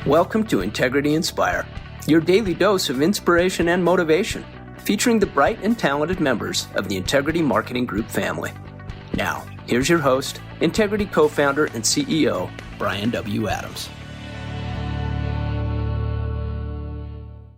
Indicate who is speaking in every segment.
Speaker 1: Welcome to Integrity Inspire, your daily dose of inspiration and motivation, featuring the bright and talented members of the Integrity Marketing Group family. Now, here's your host, Integrity co-founder and CEO, Brian W. Adams.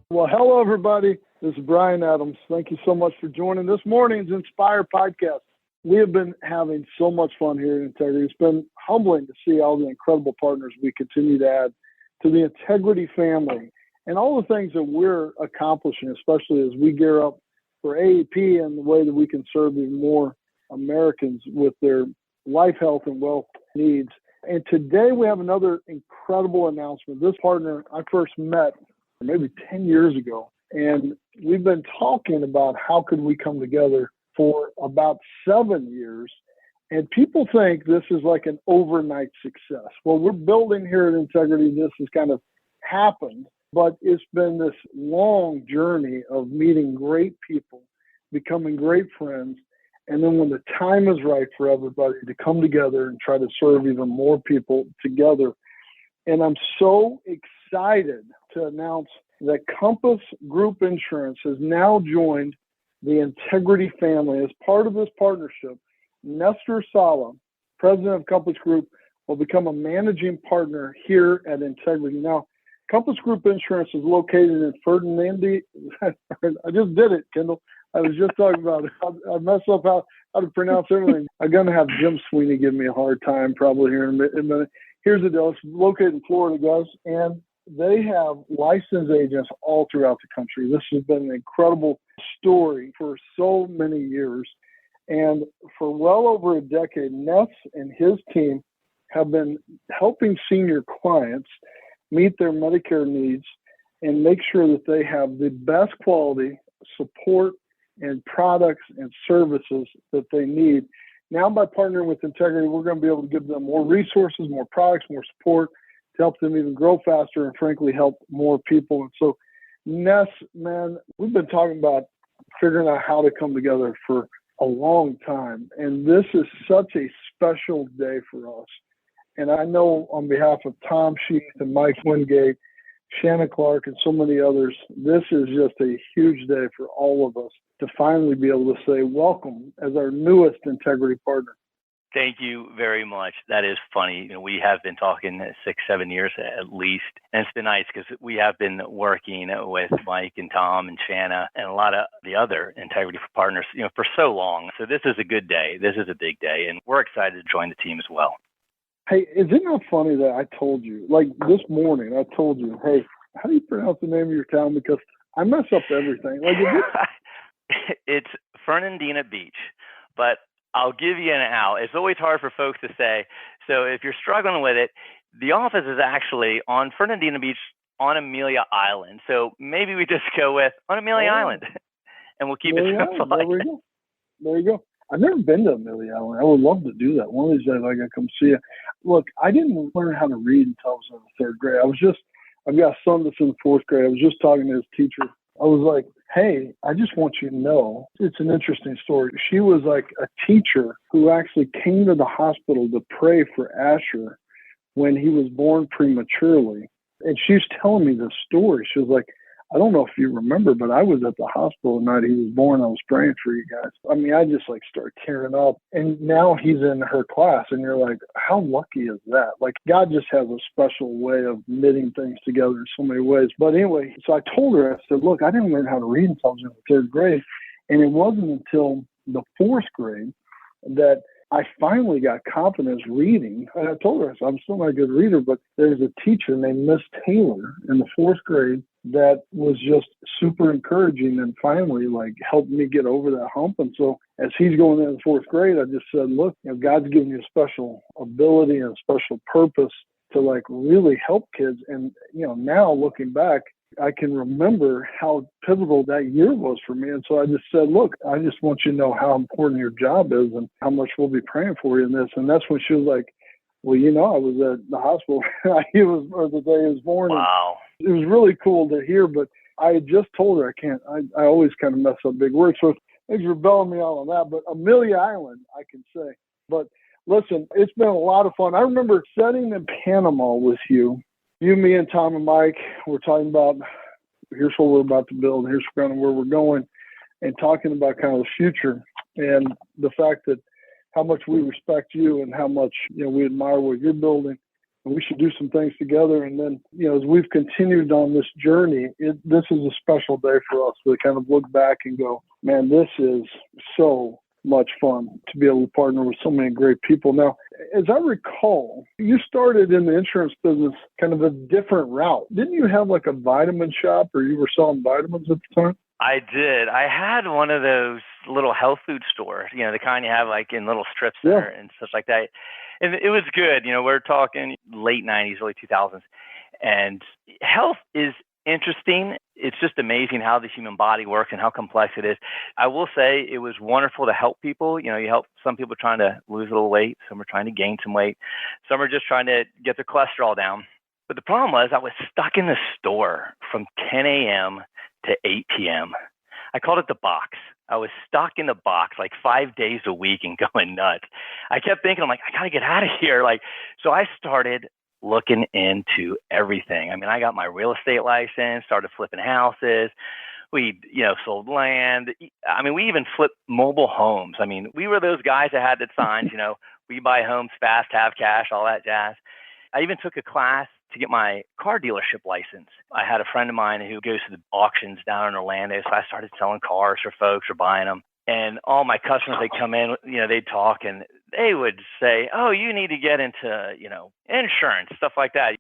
Speaker 2: Well, hello, everybody. This is Brian Adams. Thank you so much for joining this morning's Inspire podcast. We have been having so much fun here at Integrity. It's been humbling to see all the incredible partners we continue to add to the Integrity family and all the things that we're accomplishing, especially as we gear up for AEP and the way that we can serve even more Americans with their life, health, and wealth needs. And today we have another incredible announcement. This partner I first met maybe 10 years ago, and we've been talking about how could we come together for about 7 years. And people think this is like an overnight success. Well, we're building here at Integrity. This has kind of happened, but it's been this long journey of meeting great people, becoming great friends, and then when the time is right for everybody to come together and try to serve even more people together. And I'm so excited to announce that Compass Group Insurance has now joined the Integrity family. As part of this partnership, Nestor Sala, president of Compass Group, will become a managing partner here at Integrity. Now, Compass Group Insurance is located in Ferdinand. I just did it, Kendall. I was just talking about it. I messed up how to pronounce everything. I'm going to have Jim Sweeney give me a hard time probably here in a minute. Here's the deal. It's located in Florida, guys, and they have licensed agents all throughout the country. This has been an incredible story for so many years. And for well over a decade, Ness and his team have been helping senior clients meet their Medicare needs and make sure that they have the best quality support and products and services that they need. Now, by partnering with Integrity, we're going to be able to give them more resources, more products, more support to help them even grow faster and, frankly, help more people. And so, Ness, man, we've been talking about figuring out how to come together for a long time. And this is such a special day for us. And I know on behalf of Tom Sheath and Mike Wingate, Shannon Clark, and so many others, this is just a huge day for all of us to finally be able to say welcome as our newest Integrity partner.
Speaker 3: Thank you very much. That is funny. We have been talking 6-7 years at least, and it's been nice because we have been working with Mike and Tom and Shanna and a lot of the other Integrity partners, for so long. So this is a good day. This is a big day, and we're excited to join the team as well.
Speaker 2: Hey, isn't it funny that I told you, like this morning, I told you, hey, how do you pronounce the name of your town? Because I mess up everything.
Speaker 3: It's Fernandina Beach, but I'll give you an out. It's always hard for folks to say. So if you're struggling with it, the office is actually on Fernandina Beach on Amelia Island. So maybe we just go with on Amelia Island, and we'll keep it simple.
Speaker 2: There you go. I've never been to Amelia Island. I would love to do that. One of these days I got to come see it. Look, I didn't learn how to read until I was in the third grade. I've got a son that's in the fourth grade. I was just talking to his teacher. I was like, hey, I just want you to know, it's an interesting story. She was like a teacher who actually came to the hospital to pray for Asher when he was born prematurely. And she was telling me this story. She was like, I don't know if you remember, but I was at the hospital the night he was born. I was praying for you guys. I mean, I just started tearing up. And now he's in her class, and you're like, how lucky is that? Like, God just has a special way of knitting things together in so many ways. But anyway, so I told her, I said, look, I didn't learn how to read until I was in the third grade. And it wasn't until the fourth grade that I finally got confidence reading. And I told her, I'm still not a good reader, but there's a teacher named Miss Taylor in the fourth grade that was just super encouraging and finally helped me get over that hump. And so as he's going into the fourth grade, I just said, look, God's given you a special ability and a special purpose to really help kids. And, now looking back, I can remember how pivotal that year was for me. And so I just said, look, I just want you to know how important your job is and how much we'll be praying for you in this. And that's when she was like, well, I was at the hospital the day he was born.
Speaker 3: Wow.
Speaker 2: It was really cool to hear, but I had just told her I always kind of mess up big words. So thanks for bailing me out on that. But Amelia Island, I can say. But listen, it's been a lot of fun. I remember sitting in Panama with you you, me, and Tom and Mike, we're talking about here's what we're about to build, here's kind of where we're going, and talking about kind of the future and the fact that how much we respect you and how much, we admire what you're building. And we should do some things together. And then, as we've continued on this journey, this is a special day for us to kind of look back and go, man, this is so much fun to be able to partner with so many great people. Now, as I recall, you started in the insurance business kind of a different route. Didn't you have like a vitamin shop, or you were selling vitamins at the time?
Speaker 3: I did. I had one of those little health food stores, the kind you have like in little strip center and stuff like that. And it was good. We're talking late 90s, early 2000s. And health is interesting. It's just amazing how the human body works and how complex it is. I will say it was wonderful to help people. You help some people trying to lose a little weight. Some are trying to gain some weight. Some are just trying to get their cholesterol down. But the problem was I was stuck in the store from 10 a.m. to 8 p.m. I called it the box. I was stuck in the box like 5 days a week and going nuts. I kept thinking, I'm like, I got to get out of here. So I started looking into everything. I mean, I got my real estate license, started flipping houses. We, sold land. I mean, we even flipped mobile homes. I mean, we were those guys that had the signs, we buy homes fast, have cash, all that jazz. I even took a class to get my car dealership license. I had a friend of mine who goes to the auctions down in Orlando, so I started selling cars for folks or buying them. And all my customers, they'd come in, they'd talk, and they would say, oh, you need to get into, insurance, stuff like that.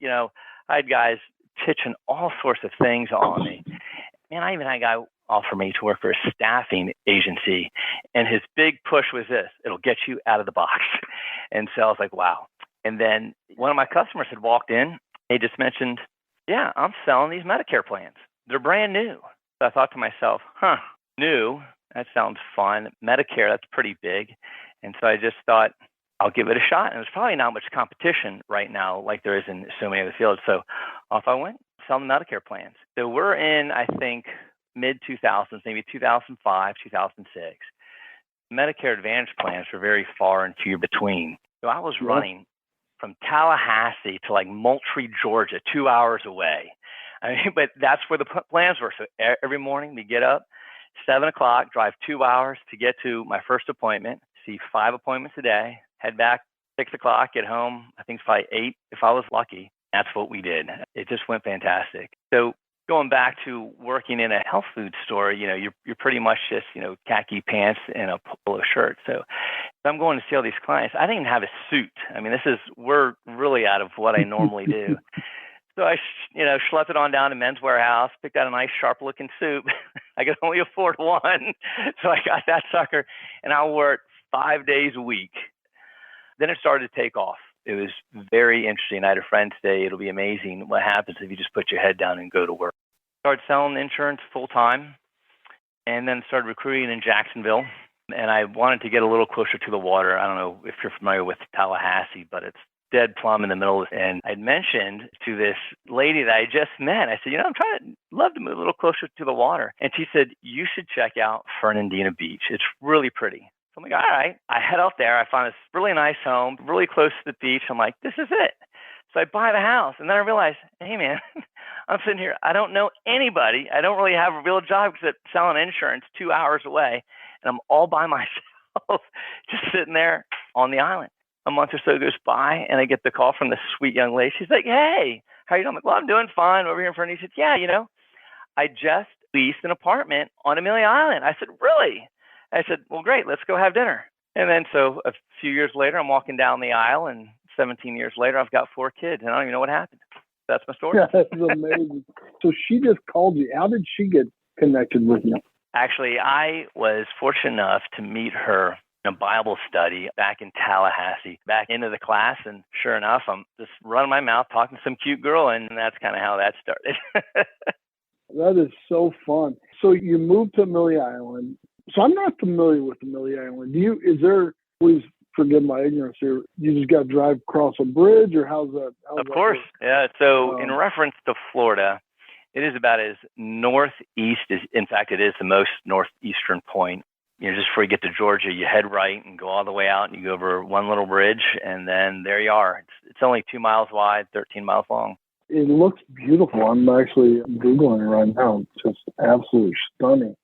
Speaker 3: I had guys pitching all sorts of things on me. Man, I even had a guy offer me to work for a staffing agency, and his big push was this: it'll get you out of the box. And so I was like, wow. And then one of my customers had walked in. They just mentioned, yeah, I'm selling these Medicare plans. They're brand new. So I thought to myself, new, that sounds fun. Medicare, that's pretty big. And so I just thought, I'll give it a shot. And there's probably not much competition right now like there is in so many other fields. So off I went, selling Medicare plans. So we're in, I think, mid-2000s, maybe 2005, 2006. Medicare Advantage plans were very far and few between. So I was running from Tallahassee to like Moultrie, Georgia, 2 hours away. I mean, but that's where the plans were. So every morning we get up, 7 o'clock, drive 2 hours to get to my first appointment, see 5 appointments a day, head back 6 o'clock, get home, I think it's probably 8 if I was lucky. That's what we did. It just went fantastic. So going back to working in a health food store, you're pretty much just, khaki pants and a polo shirt. So if I'm going to see all these clients, I didn't even have a suit. I mean, we're really out of what I normally do. So I, schlepped it on down to Men's Warehouse, picked out a nice sharp looking suit. I could only afford one. So I got that sucker and I wore it 5 days a week. Then it started to take off. It was very interesting. I had a friend say, it'll be amazing what happens if you just put your head down and go to work. Started selling insurance full time and then started recruiting in Jacksonville. And I wanted to get a little closer to the water. I don't know if you're familiar with Tallahassee, but it's dead plumb in the middle. And I'd mentioned to this lady that I just met, I said, love to move a little closer to the water. And she said, you should check out Fernandina Beach. It's really pretty. So I'm like, all right. I head out there. I find this really nice home, really close to the beach. I'm like, this is it. So I buy the house. And then I realize, hey, man, I'm sitting here. I don't know anybody. I don't really have a real job except selling insurance 2 hours away. And I'm all by myself, just sitting there on the island. A month or so goes by, and I get the call from this sweet young lady. She's like, hey, how you doing? I'm like, well, I'm doing fine over here in front of you. She said, yeah, I just leased an apartment on Amelia Island. I said, really? I said, well, great. Let's go have dinner. And then so a few years later, I'm walking down the aisle, and 17 years later, I've got 4 kids, and I don't even know what happened. That's my story.
Speaker 2: Yeah, that's amazing. So she just called you. How did she get connected with you?
Speaker 3: Actually, I was fortunate enough to meet her in a Bible study back in Tallahassee, back into the class. And sure enough, I'm just running my mouth, talking to some cute girl, and that's kind of how that started.
Speaker 2: That is so fun. So you moved to Amelia Island. So I'm not familiar with Amelia Island. Please forgive my ignorance here, you just got to drive across a bridge, or how's that?
Speaker 3: Of course. Yeah. So in reference to Florida, it is about as northeast as, in fact, it is the most northeastern point. Just before you get to Georgia, you head right and go all the way out, and you go over one little bridge, and then there you are. It's only 2 miles wide, 13 miles long.
Speaker 2: It looks beautiful. I'm actually Googling it right now. It's just absolutely stunning.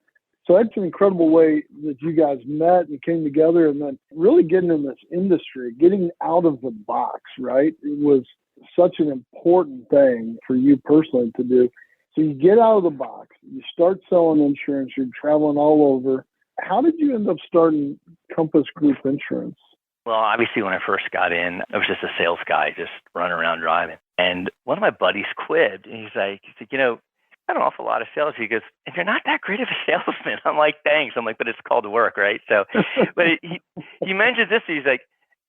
Speaker 2: So that's an incredible way that you guys met and came together, and then really getting in this industry, getting out of the box, right? It was such an important thing for you personally to do. So you get out of the box, you start selling insurance, you're traveling all over. How did you end up starting Compass Group Insurance?
Speaker 3: Well, obviously, when I first got in, I was just a sales guy, just running around driving. And one of my buddies quibbed, and he's like, you know, I got an awful lot of sales. He goes, and you're not that great of a salesman. I'm like, thanks. I'm like, but it's called work, right? So, but he mentioned this. He's like,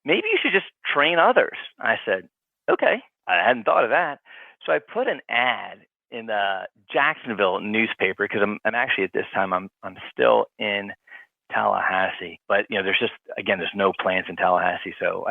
Speaker 3: maybe you should just train others. I said, okay. I hadn't thought of that. So I put an ad in the Jacksonville newspaper because I'm actually at this time I'm still in Tallahassee, but there's no plants in Tallahassee. So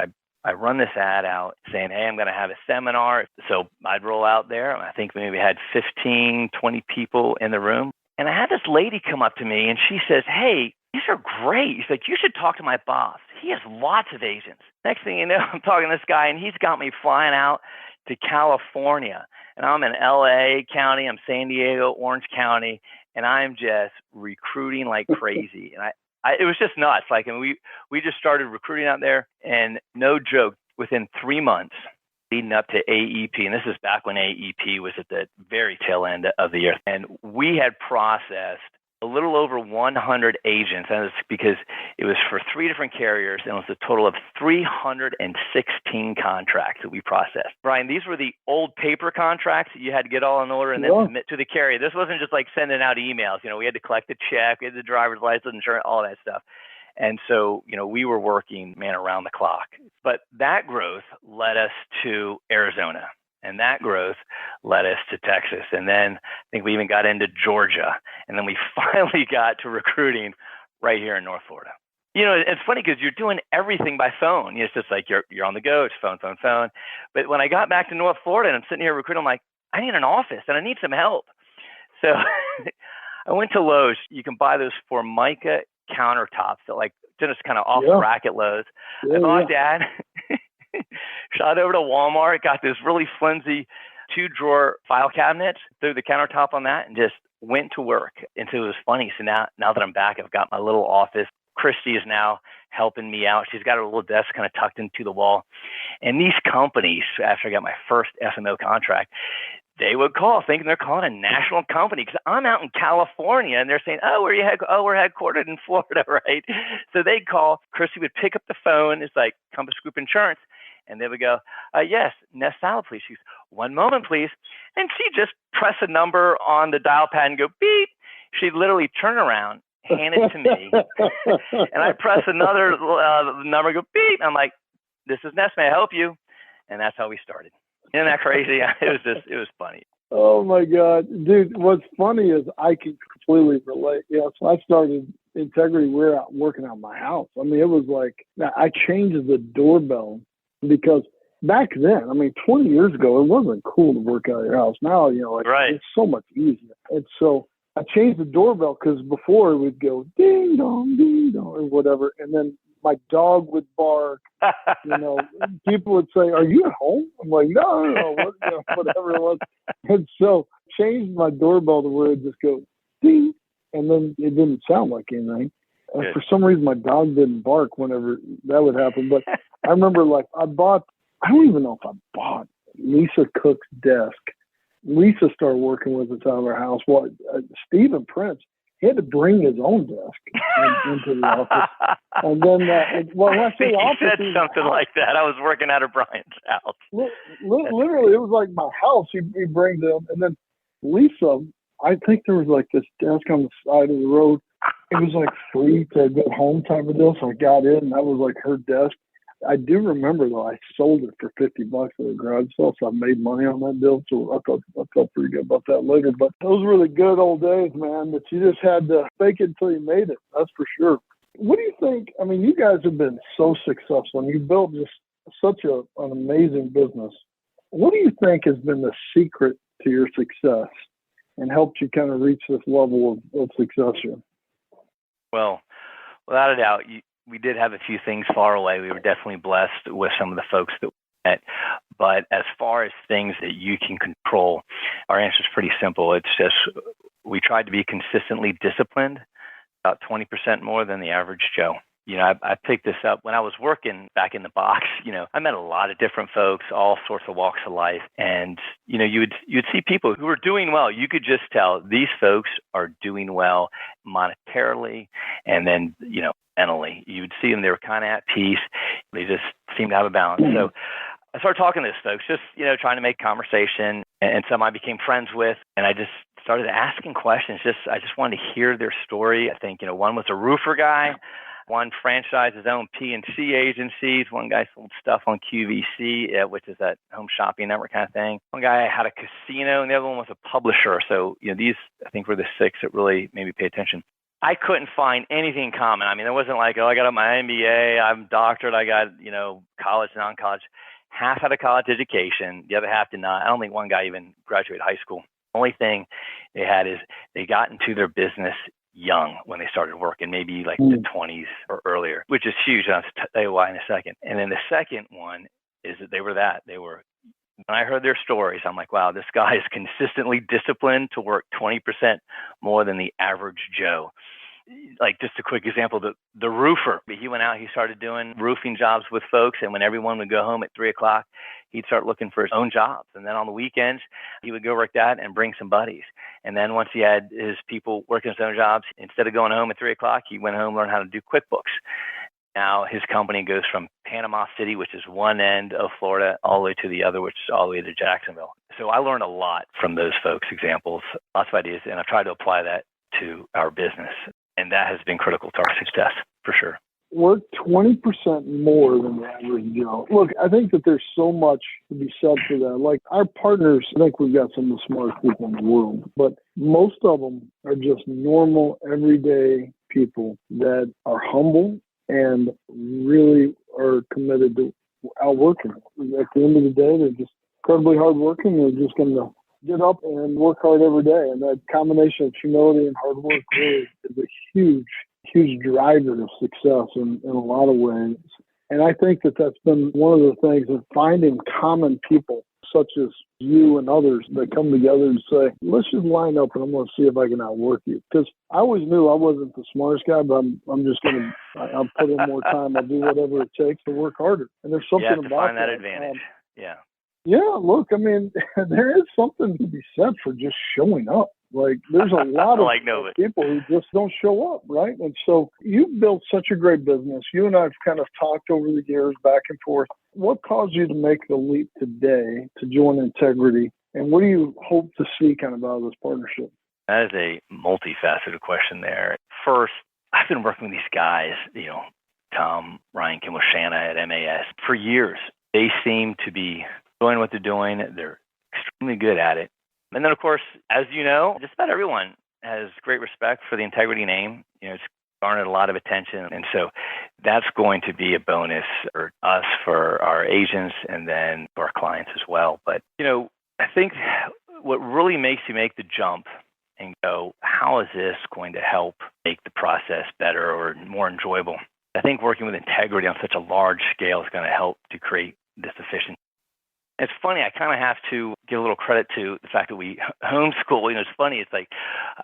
Speaker 3: I run this ad out saying, hey, I'm going to have a seminar. So I'd roll out there. I think maybe we had 15, 20 people in the room. And I had this lady come up to me and she says, hey, these are great. He's like, you should talk to my boss. He has lots of agents. Next thing you know, I'm talking to this guy and he's got me flying out to California. And I'm in LA County, I'm San Diego, Orange County, and I'm just recruiting like crazy. And it was just nuts. Like, and we just started recruiting out there, and no joke, within 3 months leading up to AEP, and this is back when AEP was at the very tail end of the year, and we had processed a little over 100 agents, and it's because it was for 3 different carriers, and it was a total of 316 contracts that we processed. Brian, these were the old paper contracts that you had to get all in order and then submit to the carrier. This wasn't just like sending out emails. You know, we had to collect the check, we had the driver's license, insurance, all that stuff. And so, we were working, around the clock. But that growth led us to Arizona. And that growth led us to Texas. And then I think we even got into Georgia. And then we finally got to recruiting right here in North Florida. It's funny because you're doing everything by phone. It's just like you're on the go. It's phone. But when I got back to North Florida and I'm sitting here recruiting, I'm like, I need an office and I need some help. So I went to Lowe's. You can buy those Formica countertops that like just kind of off the rack at Lowe's. I bought that. Shot over to Walmart, got this really flimsy 2-drawer file cabinet, threw the countertop on that, and just went to work. And so it was funny. So now that I'm back, I've got my little office. Christy is now helping me out. She's got her little desk kind of tucked into the wall. And these companies, after I got my first FMO contract, they would call thinking they're calling a national company because I'm out in California and they're saying, we're headquartered in Florida, right? So they'd call. Christy would pick up the phone. It's like Compass Group Insurance. And they would go, yes, Nestor Sala, please. She's, one moment, please. And she'd just press a number on the dial pad and go, beep. She'd literally turn around, hand it to me. And I'd press another number, go, beep. I'm like, this is Ness, may I help you? And that's how we started. Isn't that crazy? It was funny.
Speaker 2: Oh, my God. Dude, what's funny is I can completely relate. So I started Integrity. We were out working out my house. I mean, it was like, I changed the doorbell because back then, 20 years ago, it wasn't cool to work out of your house. Now,
Speaker 3: right.
Speaker 2: It's so much easier. And so I changed the doorbell because before it would go ding dong, or whatever. And then my dog would bark. People would say, are you at home? I'm like, no, whatever it was. And so changed my doorbell to where it just go ding. And then it didn't sound like anything. And for some reason, my dog didn't bark whenever that would happen. But I remember, I don't even know if I bought Lisa Cook's desk. Lisa started working with us out of our house. Well, Stephen Prince, he had to bring his own desk into the office. And then, when I say office,
Speaker 3: he said something like that. I was working out of Brian's house.
Speaker 2: Literally, it was like my house. He brings them. And then Lisa, I think there was this desk on the side of the road. It was free to get home type of deal. So I got in, and that was her desk. I do remember though, I sold it for $50 at a garage sale, so I made money on that deal. So I felt pretty good about that later. But those were the good old days, man, that you just had to fake it until you made it. That's for sure. What do you think? You guys have been so successful, and you built just such an amazing business. What do you think has been the secret to your success and helped you kind of reach this level of success here?
Speaker 3: Well, without a doubt, we did have a few things far away. We were definitely blessed with some of the folks that we met. But as far as things that you can control, our answer is pretty simple. It's just we tried to be consistently disciplined, about 20% more than the average Joe. I picked this up when I was working back in the box. I met a lot of different folks, all sorts of walks of life. And, you'd see people who were doing well. You could just tell these folks are doing well monetarily and then, mentally. You would see them, they were kind of at peace. They just seemed to have a balance. So I started talking to these folks, just, trying to make conversation. And some I became friends with. And I just started asking questions. I just wanted to hear their story. I think, one was a roofer guy. One franchised his own P&C agencies. One guy sold stuff on QVC, which is that home shopping network kind of thing. One guy had a casino, and the other one was a publisher. So, these, I think, were the six that really made me pay attention. I couldn't find anything in common. I mean, there wasn't like, I got my MBA, I'm doctorate, I got, college, non-college. Half had a college education. The other half did not. I don't think one guy even graduated high school. The only thing they had is they got into their business young when they started working, maybe like the 20s or earlier, which is huge. I'll tell you why in a second. And then the second one is that they were, when I heard their stories, I'm like, wow, this guy is consistently disciplined to work 20% more than the average Joe. Like just a quick example, the roofer, he went out, he started doing roofing jobs with folks. And when everyone would go home at 3:00, he'd start looking for his own jobs. And then on the weekends, he would go work that and bring some buddies. And then once he had his people working his own jobs, instead of going home at 3:00, he went home, learned how to do QuickBooks. Now his company goes from Panama City, which is one end of Florida, all the way to the other, which is all the way to Jacksonville. So I learned a lot from those folks' examples, lots of ideas, and I've tried to apply that to our business. And that has been critical to our success, for sure.
Speaker 2: We're 20% more than the average Joe. Look, I think that there's so much to be said for that. Like our partners, I think we've got some of the smartest people in the world, but most of them are just normal, everyday people that are humble and really are committed to outworking. At the end of the day, they're just incredibly hardworking. They're just going to get up and work hard every day. And that combination of humility and hard work really is a huge driver of success in a lot of ways. And I think that that's been one of the things of finding common people such as you and others that come together and say, let's just line up and I'm going to see if I can outwork you. Because I always knew I wasn't the smartest guy, but I'm just going to, I'll put in more time. I'll do whatever it takes to work harder. And there's something about that. You have to
Speaker 3: find that advantage.
Speaker 2: Yeah, look, I mean, there is something to be said for just showing up. Like, there's a lot of people who just don't show up, right? And so you've built such a great business. You and I have kind of talked over the years back and forth. What caused you to make the leap today to join Integrity? And what do you hope to see kind of out of this partnership?
Speaker 3: That is a multifaceted question there. First, I've been working with these guys, Tom, Ryan, Kimball, Shanna at MAS for years. They seem to be doing what they're doing. They're extremely good at it. And then, of course, as you know, just about everyone has great respect for the Integrity name. It's garnered a lot of attention. And so that's going to be a bonus for us, for our agents, and then for our clients as well. But, I think what really makes you make the jump and go, how is this going to help make the process better or more enjoyable? I think working with Integrity on such a large scale is going to help to create this efficiency. It's funny, I kind of have to give a little credit to the fact that we homeschool. It's funny, it's like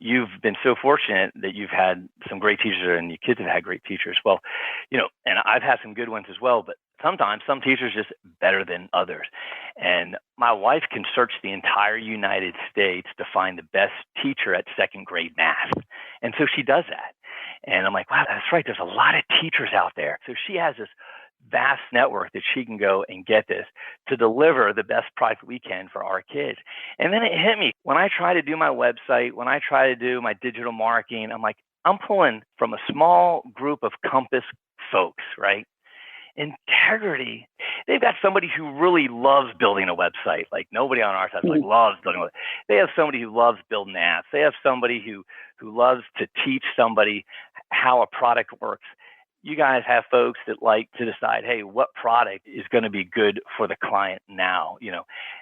Speaker 3: you've been so fortunate that you've had some great teachers and your kids have had great teachers. Well, and I've had some good ones as well, but sometimes some teachers are just better than others. And my wife can search the entire United States to find the best teacher at second grade math. And so she does that. And I'm like, wow, that's right. There's a lot of teachers out there. So she has this vast network that she can go and get this to deliver the best product we can for our kids. And then it hit me when I try to do my website, when I try to do my digital marketing, I'm like, I'm pulling from a small group of Compass folks, right? Integrity, they've got somebody who really loves building a website. Like nobody on our side loves building a website. They have somebody who loves building apps. They have somebody who loves to teach somebody how a product works. You guys have folks that like to decide, hey, what product is going to be good for the client now,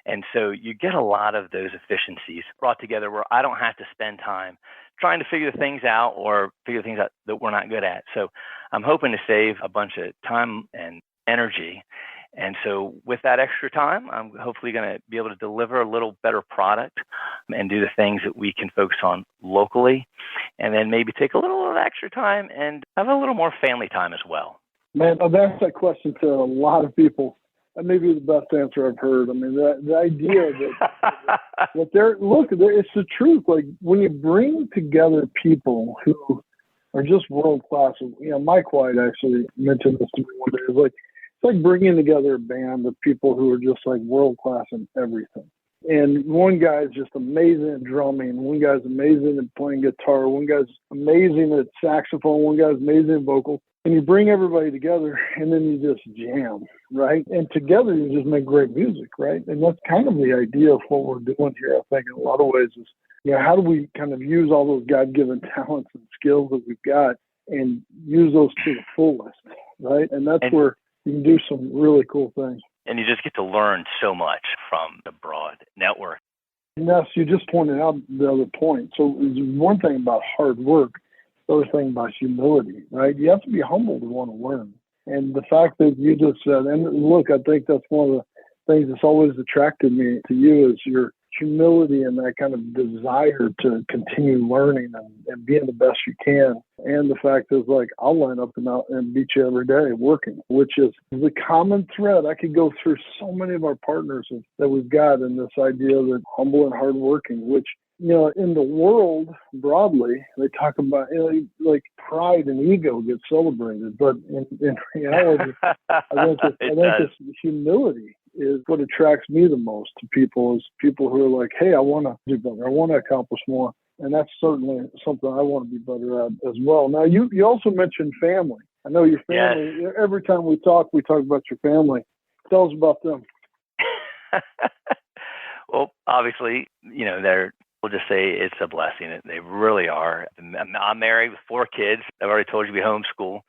Speaker 3: And so you get a lot of those efficiencies brought together where I don't have to spend time trying to figure things out or figure things out that we're not good at. So I'm hoping to save a bunch of time and energy And so with that extra time, I'm hopefully going to be able to deliver a little better product and do the things that we can focus on locally, and then maybe take a little extra time and have a little more family time as well.
Speaker 2: Man, I've asked that question to a lot of people. That may be the best answer I've heard. I mean, the idea that it's the truth. Like when you bring together people who are just world class. Mike White actually mentioned this to me one day. It's like bringing together a band of people who are just like world class in everything. And one guy is just amazing at drumming. One guy's amazing at playing guitar. One guy's amazing at saxophone. One guy's amazing at vocals. And you bring everybody together and then you just jam, right? And together you just make great music, right? And that's kind of the idea of what we're doing here, I think, in a lot of ways is, how do we kind of use all those God-given talents and skills that we've got and use those to the fullest, right? And that's where you can do some really cool things.
Speaker 3: And you just get to learn so much from the broad network.
Speaker 2: Yes, you just pointed out the other point. So one thing about hard work, the other thing about humility, right? You have to be humble to want to learn. And the fact that you just said, and look, I think that's one of the things that's always attracted me to you is your humility and that kind of desire to continue learning and being the best you can. And the fact is, I'll line up and beat you every day working, which is the common thread. I could go through so many of our partners that we've got in this idea that humble and hardworking, which, in the world broadly, they talk about, like pride and ego get celebrated. But in reality, I think this humility is what attracts me the most to people, is people who are like, hey, I want to do better. I want to accomplish more. And that's certainly something I want to be better at as well. Now, you also mentioned family. I know your family. Yes. Every time we talk about your family. Tell us about them.
Speaker 3: Well, obviously, we'll just say it's a blessing. They really are. I'm married with 4 kids. I've already told you we homeschool.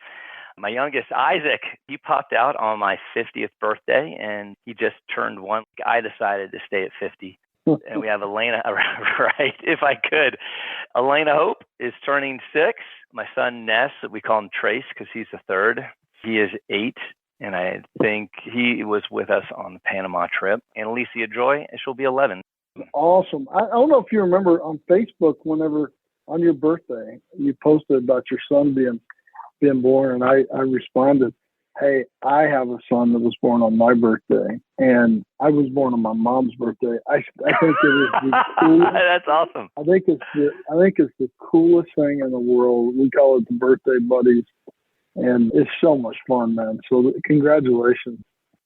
Speaker 3: My youngest, Isaac, he popped out on my 50th birthday, and he just turned 1. I decided to stay at 50. And we have Elena, right, if I could. Elena Hope is turning 6. My son, Ness, we call him Trace because he's the 3rd. He is 8, and I think he was with us on the Panama trip. And Alicia Joy, she'll be 11.
Speaker 2: Awesome. I don't know if you remember on Facebook, whenever on your birthday, you posted about your son being born, and I responded, hey, I have a son that was born on my birthday, and I was born on my mom's birthday. I think it is the coolest.
Speaker 3: That's awesome.
Speaker 2: I think it's the coolest thing in the world. We call it the birthday buddies, and it's so much fun, man. So congratulations.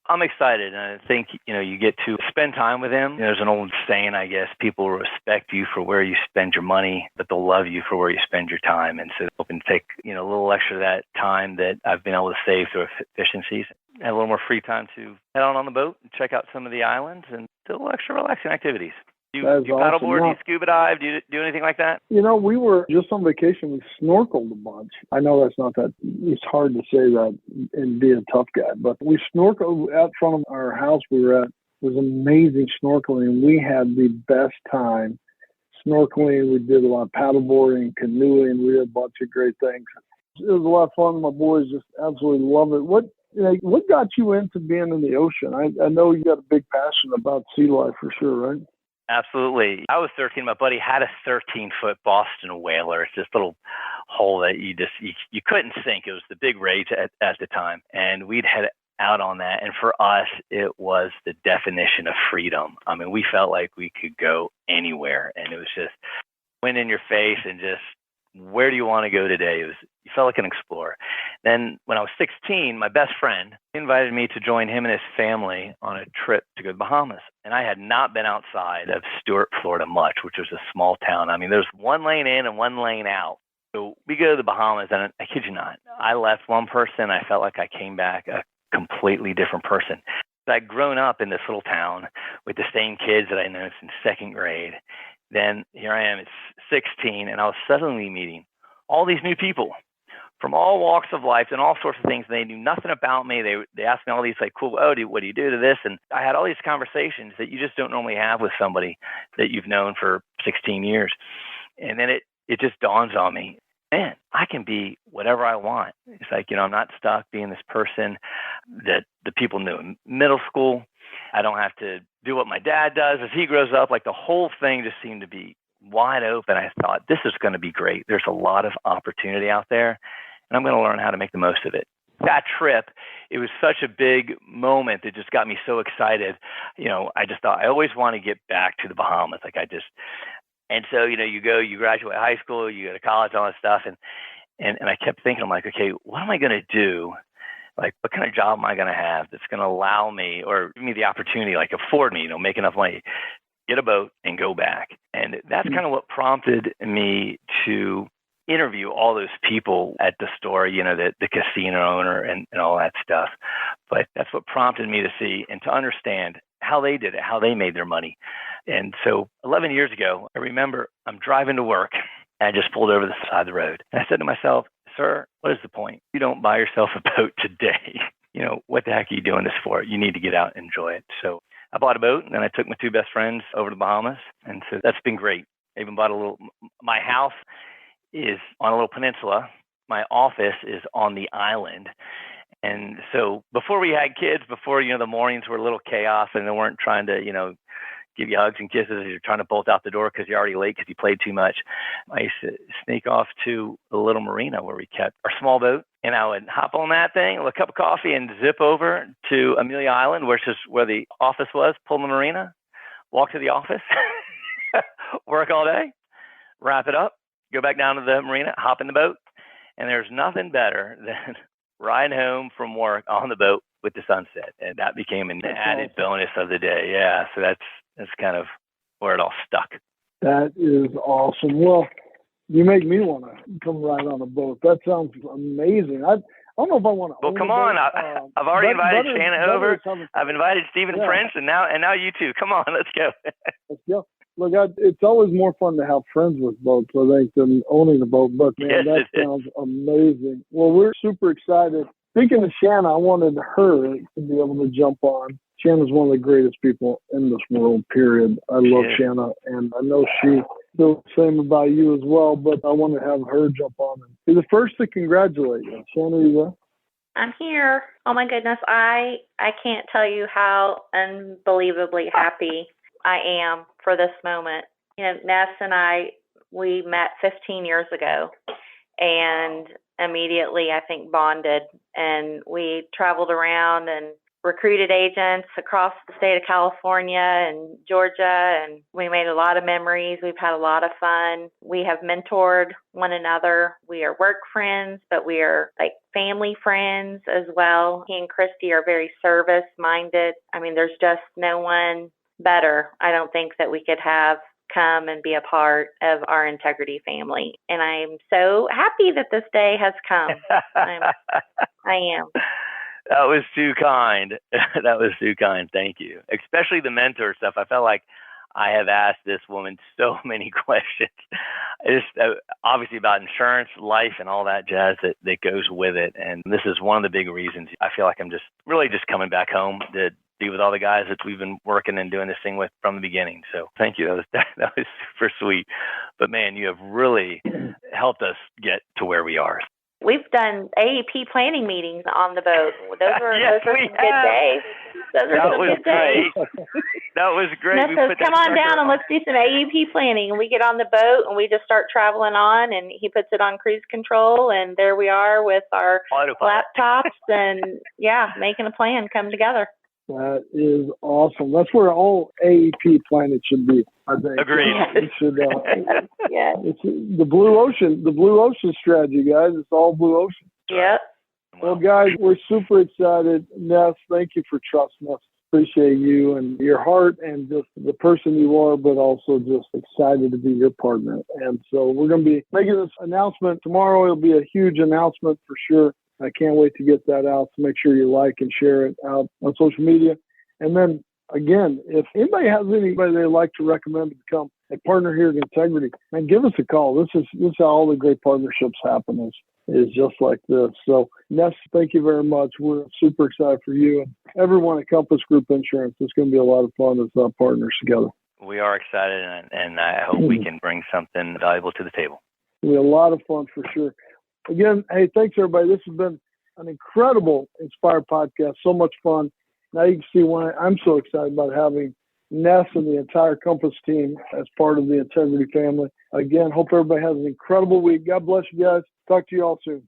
Speaker 3: I'm excited, and I think, you get to spend time with him. There's an old saying, I guess, people respect you for where you spend your money, but they'll love you for where you spend your time. And so hoping to take, a little extra of that time that I've been able to save through efficiencies, have a little more free time to head out on the boat and check out some of the islands and do a little extra relaxing activities. Do you paddleboard? Do you scuba dive? Do you do anything like that?
Speaker 2: We were just on vacation. We snorkeled a bunch. I know that's not that, it's hard to say that and be a tough guy, but we snorkeled out front of our house we were at. It was amazing snorkeling. We had the best time snorkeling. We did a lot of paddleboarding, canoeing. We did a bunch of great things. It was a lot of fun. My boys just absolutely love it. What got you into being in the ocean? I know you got a big passion about sea life for sure, right?
Speaker 3: Absolutely. I was 13. My buddy had a 13-foot Boston whaler. It's this little hole that you couldn't sink. It was the big rage at the time. And we'd head out on that. And for us, it was the definition of freedom. I mean, we felt like we could go anywhere. And it was just wind in your face and just, where do you want to go today? You felt like an explorer. Then when I was 16, my best friend invited me to join him and his family on a trip to go to the Bahamas. And I had not been outside of Stuart, Florida much, which was a small town. I mean, there's 1 lane in and 1 lane out. So we go to the Bahamas, and I kid you not, I left one person. I felt like I came back a completely different person. I'd grown up in this little town with the same kids that I knew since 2nd grade. Then here I am at 16, and I was suddenly meeting all these new people from all walks of life and all sorts of things. They knew nothing about me. They asked me all these cool, what do you do to this? And I had all these conversations that you just don't normally have with somebody that you've known for 16 years. And then it just dawns on me, man, I can be whatever I want. It's like, I'm not stuck being this person. that the people knew. In middle school, I don't have to do what my dad does as he grows up. Like the whole thing just seemed to be wide open. I thought, this is going to be great. There's a lot of opportunity out there, and I'm going to learn how to make the most of it. That trip, it was such a big moment that just got me so excited. I just thought I always want to get back to the Bahamas. And so, you graduate high school, you go to college, all that stuff. And I kept thinking, I'm like, okay, what am I going to do? Like, what kind of job am I going to have that's going to allow me or give me the opportunity, like afford me, make enough money, get a boat and go back. And that's kind of what prompted me to interview all those people at the store, the casino owner and all that stuff. But that's what prompted me to see and to understand how they did it, how they made their money. And so 11 years ago, I remember I'm driving to work and I just pulled over the side of the road. And I said to myself, sir, what is the point? You don't buy yourself a boat today. What the heck are you doing this for? You need to get out and enjoy it. So I bought a boat and then I took my two best friends over to the Bahamas. And so that's been great. I even bought my house is on a little peninsula. My office is on the island. And so before we had kids, the mornings were a little chaos and they weren't trying to, give you hugs and kisses as you're trying to bolt out the door because you're already late because you played too much. I used to sneak off to a little marina where we kept our small boat, and I would hop on that thing, a cup of coffee, and zip over to Amelia Island, which is where the office was, pull the marina, walk to the office, work all day, wrap it up, go back down to the marina, hop in the boat, and there's nothing better than riding home from work on the boat with the sunset. And that became an added bonus of the day. Yeah, so that's kind of where it all stuck.
Speaker 2: That is awesome. Well, you make me want to come ride on a boat. That sounds amazing. I don't know if I want to.
Speaker 3: Well, come on. I've already invited Shanna over. I've invited Stephen French, and now you two. Come on, let's go.
Speaker 2: Let's go. Look, it's always more fun to have friends with boats, I think, than owning a boat. But, man, that sounds amazing. Well, we're super excited. Speaking of Shanna, I wanted her to be able to jump on. Shanna's one of the greatest people in this world, period. I love Shanna, and I know she feels the same about you as well, but I want to have her jump on and be the first to congratulate you. Shanna, are you there?
Speaker 4: I'm here. Oh, my goodness. I can't tell you how unbelievably happy I am for this moment. Ness and we met 15 years ago and immediately, I think, bonded. And we traveled around and recruited agents across the state of California and Georgia, and we made a lot of memories. We've had a lot of fun. We have mentored one another. We are work friends, but we are like family friends as well. He and Christy are very service-minded. I mean, there's just no one better, I don't think, that we could have come and be a part of our Integrity family. And I'm so happy that this day has come. I am.
Speaker 3: That was too kind. That was too kind. Thank you. Especially the mentor stuff. I felt like I have asked this woman so many questions. It's obviously about insurance, life, and all that jazz that goes with it. And this is one of the big reasons I feel like I'm just really just coming back home to be with all the guys that we've been working and doing this thing with from the beginning. So thank you. That was super sweet. But man, you have really helped us get to where we are.
Speaker 4: We've done AEP planning meetings on the boat. Those were some good days. Those were some good days.
Speaker 3: That was great.
Speaker 4: Ness says, come on down and let's do some AEP planning. And we get on the boat and we just start traveling on, and he puts it on cruise control, and there we are with our laptops and making a plan come together.
Speaker 2: That is awesome. That's where all AEP planets should be, I think.
Speaker 3: Agreed.
Speaker 2: It should, it's the blue ocean strategy, guys. It's all blue ocean.
Speaker 4: Yep.
Speaker 2: Well, guys, we're super excited. Ness, thank you for trusting us. Appreciate you and your heart and just the person you are, but also just excited to be your partner. And so we're going to be making this announcement tomorrow. It'll be a huge announcement for sure. I can't wait to get that out. So make sure you like and share it out on social media. And then, again, if anybody has anybody they'd like to recommend to become a partner here at Integrity, and give us a call. This is how all the great partnerships happen is just like this. So, Ness, thank you very much. We're super excited for you and everyone at Compass Group Insurance. It's going to be a lot of fun as partners together.
Speaker 3: We are excited, and I hope we can bring something valuable to the table.
Speaker 2: It'll be a lot of fun for sure. Again, hey, thanks, everybody. This has been an incredible Inspire podcast. So much fun. Now you can see why I'm so excited about having Ness and the entire Compass team as part of the Integrity family. Again, hope everybody has an incredible week. God bless you guys. Talk to you all soon.